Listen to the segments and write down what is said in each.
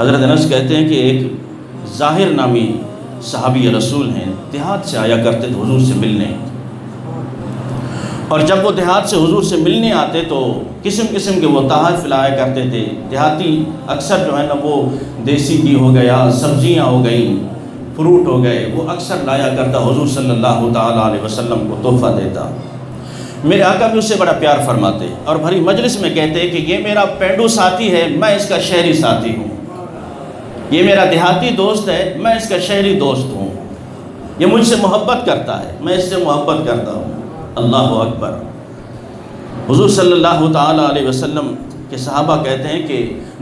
حضرت انس کہتے ہیں کہ ایک ظاہر نامی صحابی رسول ہیں، دیہات سے آیا کرتے تھے حضور سے ملنے، اور جب وہ دیہات سے حضور سے ملنے آتے تو قسم قسم کے وہ تحائف لایا کرتے تھے۔ دیہاتی اکثر جو ہے نا وہ دیسی گھی ہو گیا، سبزیاں ہو گئیں، فروٹ ہو گئے، وہ اکثر لایا کرتا، حضور صلی اللہ تعالیٰ علیہ وسلم کو تحفہ دیتا۔ میرے آقا بھی اس سے بڑا پیار فرماتے اور بھری مجلس میں کہتے کہ یہ میرا پینڈو ساتھی ہے، میں اس کا شہری ساتھی ہوں، یہ میرا دیہاتی دوست ہے، میں اس کا شہری دوست ہوں، یہ مجھ سے محبت کرتا ہے، میں اس سے محبت کرتا ہوں۔ اللہ اکبر۔ حضور صلی اللہ تعالیٰ علیہ وسلم کے صحابہ کہتے ہیں کہ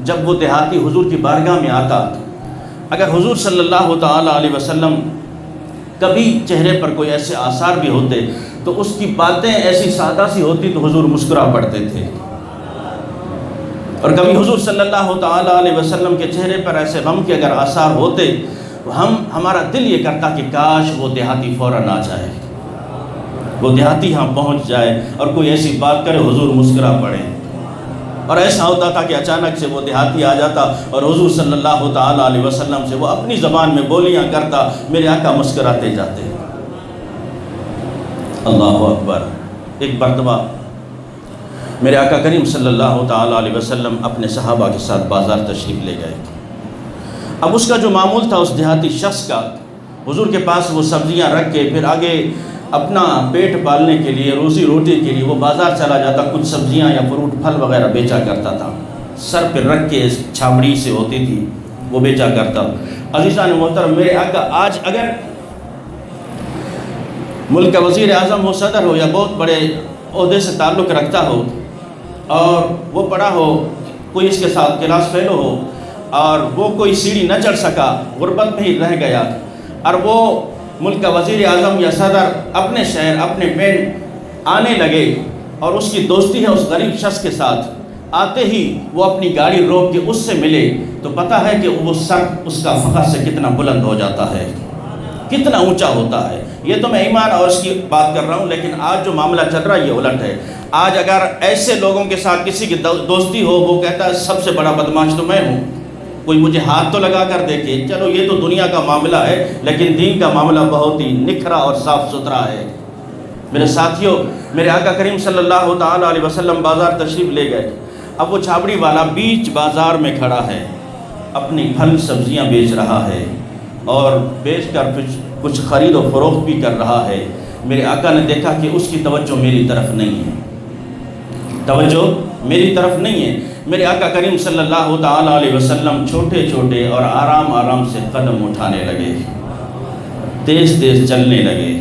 جب وہ دیہاتی حضور کی بارگاہ میں آتا، اگر حضور صلی اللہ تعالیٰ علیہ وسلم کبھی چہرے پر کوئی ایسے آثار بھی ہوتے تو اس کی باتیں ایسی سادہ سی ہوتی تو حضور مسکرا پڑتے تھے، اور کبھی حضور صلی اللہ تعالیٰ علیہ وسلم کے چہرے پر ایسے غم کے اگر آثار ہوتے تو ہمارا دل یہ کرتا کہ کاش وہ دیہاتی فوراً آ جائے، وہ دیہاتی ہاں پہنچ جائے اور کوئی ایسی بات کرے حضور مسکرا پڑے۔ اور ایسا ہوتا تھا کہ اچانک سے وہ دیہاتی آ جاتا اور حضور صلی اللہ تعالیٰ علیہ وسلم سے وہ اپنی زبان میں بولیاں کرتا، میرے آقا مسکراتے جاتے۔ اللہ اکبر۔ ایک مرتبہ میرے آقا کریم صلی اللہ تعالیٰ علیہ وسلم اپنے صحابہ کے ساتھ بازار تشریف لے گئے۔ اب اس کا جو معمول تھا اس دیہاتی شخص کا، حضور کے پاس وہ سبزیاں رکھ کے پھر آگے اپنا پیٹ پالنے کے لیے، روزی روٹی کے لیے وہ بازار چلا جاتا، کچھ سبزیاں یا فروٹ پھل وغیرہ بیچا کرتا تھا، سر پہ رکھ کے چھاوڑی سے ہوتی تھی وہ بیچا کرتا۔ عزیزان محترم، میرے آقا آج اگر ملک کا وزیر اعظم ہو، صدر ہو، یا بہت بڑے عہدے سے تعلق رکھتا ہو اور وہ پڑھا ہو، کوئی اس کے ساتھ کلاس فیلو ہو اور وہ کوئی سیڑھی نہ چڑھ سکا، غربت میں ہی رہ گیا، اور وہ ملک کا وزیر اعظم یا صدر اپنے شہر اپنے پنڈ آنے لگے اور اس کی دوستی ہے اس غریب شخص کے ساتھ، آتے ہی وہ اپنی گاڑی روک کے اس سے ملے تو پتہ ہے کہ وہ سر اس کا فخر سے کتنا بلند ہو جاتا ہے، کتنا اونچا ہوتا ہے۔ یہ تو میں ایمان اور اس کی بات کر رہا ہوں، لیکن آج جو معاملہ چل رہا ہے یہ الٹ ہے۔ آج اگر ایسے لوگوں کے ساتھ کسی کی دوستی ہو، وہ کہتا ہے سب سے بڑا بدمعاش تو میں ہوں، کوئی مجھے ہاتھ تو لگا کر دیکھے۔ چلو یہ تو دنیا کا معاملہ ہے، لیکن دین کا معاملہ بہت ہی نکھرا اور صاف ستھرا ہے۔ میرے ساتھیوں، میرے آقا کریم صلی اللہ تعالیٰ علیہ وسلم بازار تشریف لے گئے۔ اب وہ چھابڑی والا بیچ بازار میں کھڑا ہے، اپنی پھل سبزیاں بیچ رہا ہے اور بیچ کر کچھ خرید و فروخت بھی کر رہا ہے۔ میرے آقا نے دیکھا کہ اس کی توجہ میری طرف نہیں ہے، توجہ میری طرف نہیں ہے۔ میرے آقا کریم صلی اللہ تعالیٰ علیہ وسلم چھوٹے چھوٹے اور آرام آرام سے قدم اٹھانے لگے، تیز تیز چلنے لگے،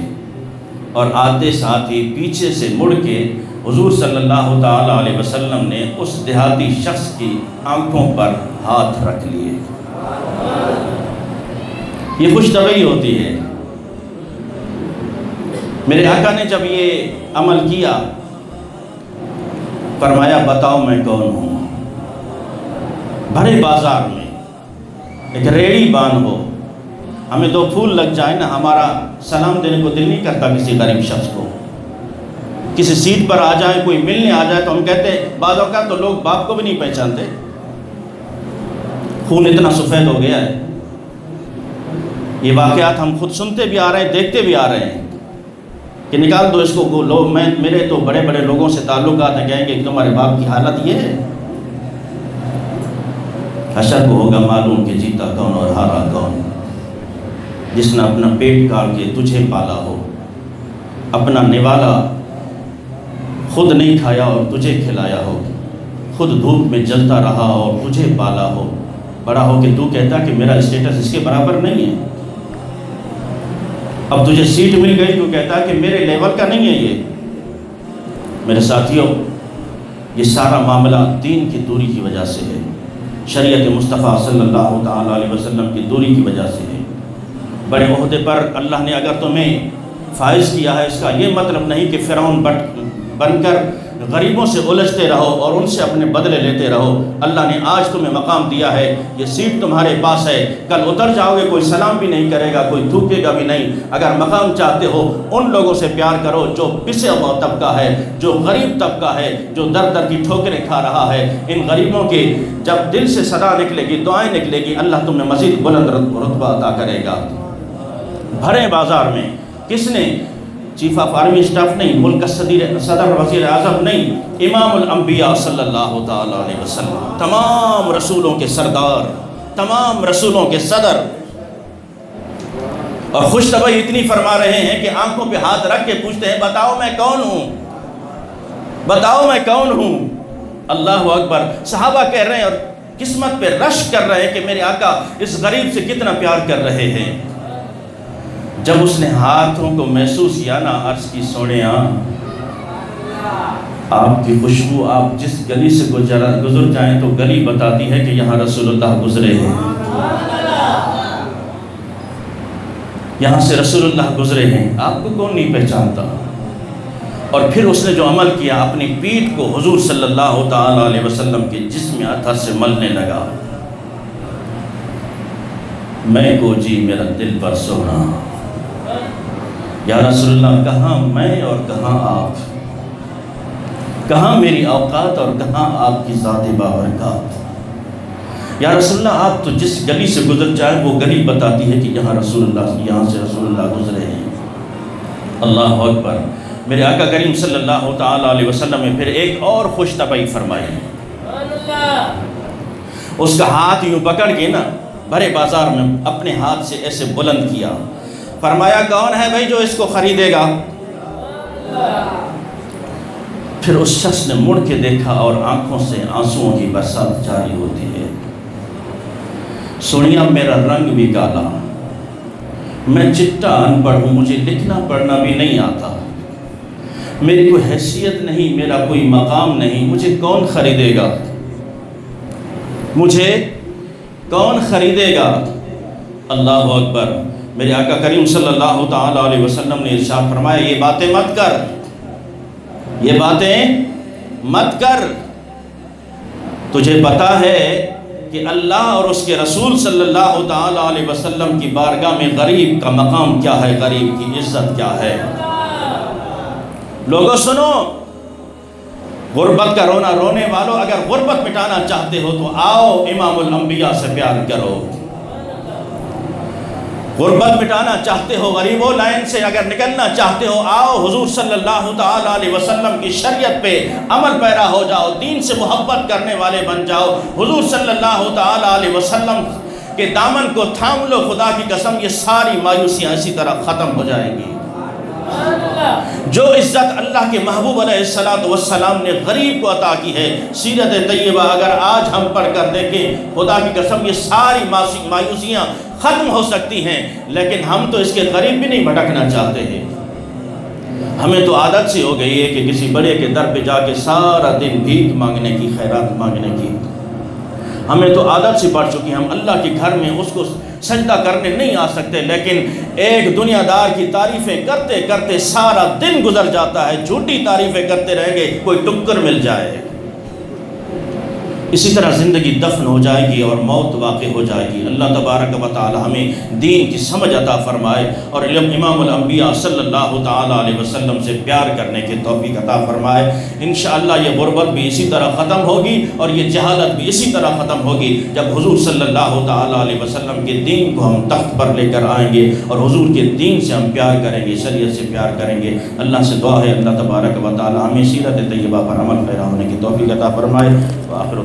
اور آتے ساتھ ہی پیچھے سے مڑ کے حضور صلی اللہ تعالیٰ علیہ وسلم نے اس دیہاتی شخص کی آنکھوں پر ہاتھ رکھ لیے۔ یہ خوش طبعی ہوتی ہے۔ میرے آقا نے جب یہ عمل کیا فرمایا بتاؤ میں کون ہوں۔ بھرے بازار میں ایک ریڑھی بان ہو، ہمیں دو پھول لگ جائیں نا، ہمارا سلام دینے کو دل نہیں کرتا کسی غریب شخص کو۔ کسی سیٹ پر آ جائیں، کوئی ملنے آ جائے تو ہم کہتے ہیں، بعض اوقات تو لوگ باپ کو بھی نہیں پہچانتے، خون اتنا سفید ہو گیا ہے۔ یہ واقعات ہم خود سنتے بھی آ رہے ہیں، دیکھتے بھی آ رہے ہیں کہ نکال دو اس کو لوگ، میرے تو بڑے بڑے لوگوں سے تعلقات ہیں، کہیں گے کہ تمہارے باپ کی حالت یہ ہے۔ حشر کو ہوگا معلوم کہ جیتا کون اور ہارا کون، جس نے اپنا پیٹ کاٹ کے تجھے پالا ہو، اپنا نوالا خود نہیں کھایا اور تجھے کھلایا ہو، خود دھوپ میں جلتا رہا اور تجھے پالا ہو، بڑا ہو کہ تو کہتا کہ میرا اسٹیٹس اس کے برابر نہیں ہے، اب تجھے سیٹ مل گئی تو کہتا کہ میرے لیول کا نہیں ہے یہ۔ میرے ساتھیوں، یہ سارا معاملہ دین کی دوری کی وجہ سے ہے، شریعت مصطفیٰ صلی اللہ تعالیٰ علیہ وسلم کی دوری کی وجہ سے ہے۔ بڑے عہدے پر اللہ نے اگر تمہیں فائز کیا ہے، اس کا یہ مطلب نہیں کہ فرعون بن کر غریبوں سے الجھتے رہو اور ان سے اپنے بدلے لیتے رہو۔ اللہ نے آج تمہیں مقام دیا ہے، یہ سیٹ تمہارے پاس ہے، کل اتر جاؤ گے کوئی سلام بھی نہیں کرے گا، کوئی تھوکے گا بھی نہیں۔ اگر مقام چاہتے ہو ان لوگوں سے پیار کرو جو پسے ہوا طبقہ ہے، جو غریب طبقہ ہے، جو در در کی ٹھوکریں کھا رہا ہے۔ ان غریبوں کی جب دل سے صدا نکلے گی، دعائیں نکلے گی، اللہ تمہیں مزید بلند رتبہ عطا کرے گا۔ بھرے بازار میں کس نے؟ چیف آف آرمی اسٹاف نہیں، ملک کا صدر وزیر اعظم نہیں، امام الانبیاء صلی اللہ تعالی علیہ وسلم، تمام رسولوں کے سردار، تمام رسولوں کے صدر، اور خوش طبعی اتنی فرما رہے ہیں کہ آنکھوں پہ ہاتھ رکھ کے پوچھتے ہیں بتاؤ میں کون ہوں، بتاؤ میں کون ہوں۔ اللہ اکبر۔ صحابہ کہہ رہے ہیں اور قسمت پہ رشک کر رہے ہیں کہ میرے آقا اس غریب سے کتنا پیار کر رہے ہیں۔ جب اس نے ہاتھوں کو محسوس کیا نا، عرض کی سونیا آپ کی خوشبو، آپ جس گلی سے گزر جائیں تو گلی بتاتی ہے کہ یہاں رسول اللہ گزرے ہیں، یہاں سے رسول اللہ گزرے ہیں، آپ کو کون نہیں پہچانتا۔ اور پھر اس نے جو عمل کیا، اپنی پیٹھ کو حضور صلی اللہ تعالی علیہ وسلم کے جسم اطہر سے ملنے لگا۔ میں کو جی میرا دل پر سونا، یا رسول اللہ کہاں میں اور کہاں آپ، کہاں میری اوقات اور کہاں آپ کی ذات بابرکات۔ یا رسول اللہ آپ تو جس گلی سے گزر جائیں وہ گلی بتاتی ہے کہ یہاں رسول اللہ، یہاں سے رسول اللہ گزرے ہیں۔ اللہ اکبر۔ میرے آقا کریم صلی اللہ تعالی علیہ وسلم نے پھر ایک اور خوش طبعی فرمائی، اس کا ہاتھ یوں پکڑ کے نا بھرے بازار میں اپنے ہاتھ سے ایسے بلند کیا، فرمایا کون ہے بھائی جو اس کو خریدے گا؟ پھر اس شخص نے مڑ کے دیکھا اور آنکھوں سے آنسوؤں کی برسات جاری ہوتی ہے۔ سنیا میرا رنگ بھی کالا، میں چٹا ان پڑھ ہوں، مجھے لکھنا پڑھنا بھی نہیں آتا، میری کوئی حیثیت نہیں، میرا کوئی مقام نہیں، مجھے کون خریدے گا؟ مجھے کون خریدے گا؟ اللہ اکبر۔ میرے آقا کریم صلی اللہ تعالی علیہ وسلم نے ارشاد فرمایا یہ باتیں مت کر، یہ باتیں مت کر، تجھے پتا ہے کہ اللہ اور اس کے رسول صلی اللہ تعالی علیہ وسلم کی بارگاہ میں غریب کا مقام کیا ہے، غریب کی عزت کیا ہے۔ لوگوں سنو، غربت کا رونا رونے والوں، اگر غربت مٹانا چاہتے ہو تو آؤ امام الانبیاء سے پیار کرو۔ غربت مٹانا چاہتے ہو، غریبوں لائن سے اگر نکلنا چاہتے ہو، آؤ حضور صلی اللہ تعالی علیہ وسلم کی شریعت پہ عمل پیرا ہو جاؤ، دین سے محبت کرنے والے بن جاؤ، حضور صلی اللہ تعالی علیہ وسلم کے دامن کو تھام لو، خدا کی قسم یہ ساری مایوسیاں اسی طرح ختم ہو جائیں گی۔ جو عزت اللہ کے محبوب علیہ السلام نے غریب کو عطا کی ہے، سیرت طیبہ اگر آج ہم پڑھ کر دیکھیں، خدا کی قسم یہ ساری مایوسیاں ختم ہو سکتی ہیں، لیکن ہم تو اس کے قریب بھی نہیں بھٹکنا چاہتے ہیں۔ ہمیں تو عادت سی ہو گئی ہے کہ کسی بڑے کے در پہ جا کے سارا دن بھیک مانگنے کی، خیرات مانگنے کی، ہمیں تو عادت سی پڑ چکی، ہم اللہ کے گھر میں اس کو سجدہ کرنے نہیں آ سکتے، لیکن ایک دنیا دار کی تعریفیں کرتے کرتے سارا دن گزر جاتا ہے، جھوٹی تعریفیں کرتے رہیں گے، کوئی ٹکر مل جائے، اسی طرح زندگی دفن ہو جائے گی اور موت واقع ہو جائے گی۔ اللہ تبارک و تعالی ہمیں دین کی سمجھ عطا فرمائے اور امام الانبیاء صلی اللہ تعالی علیہ وسلم سے پیار کرنے کی توفیق عطا فرمائے۔ انشاءاللہ یہ غربت بھی اسی طرح ختم ہوگی اور یہ جہالت بھی اسی طرح ختم ہوگی جب حضور صلی اللہ تعالی علیہ وسلم کے دین کو ہم تخت پر لے کر آئیں گے اور حضور کے دین سے ہم پیار کریں گے، شریعت سے پیار کریں گے۔ اللہ سے دعا ہے اللہ تبارک و تعالی ہمیں سیرت طیبہ پر عمل پیرا ہونے کی توفیق عطا فرمائے۔ وآخر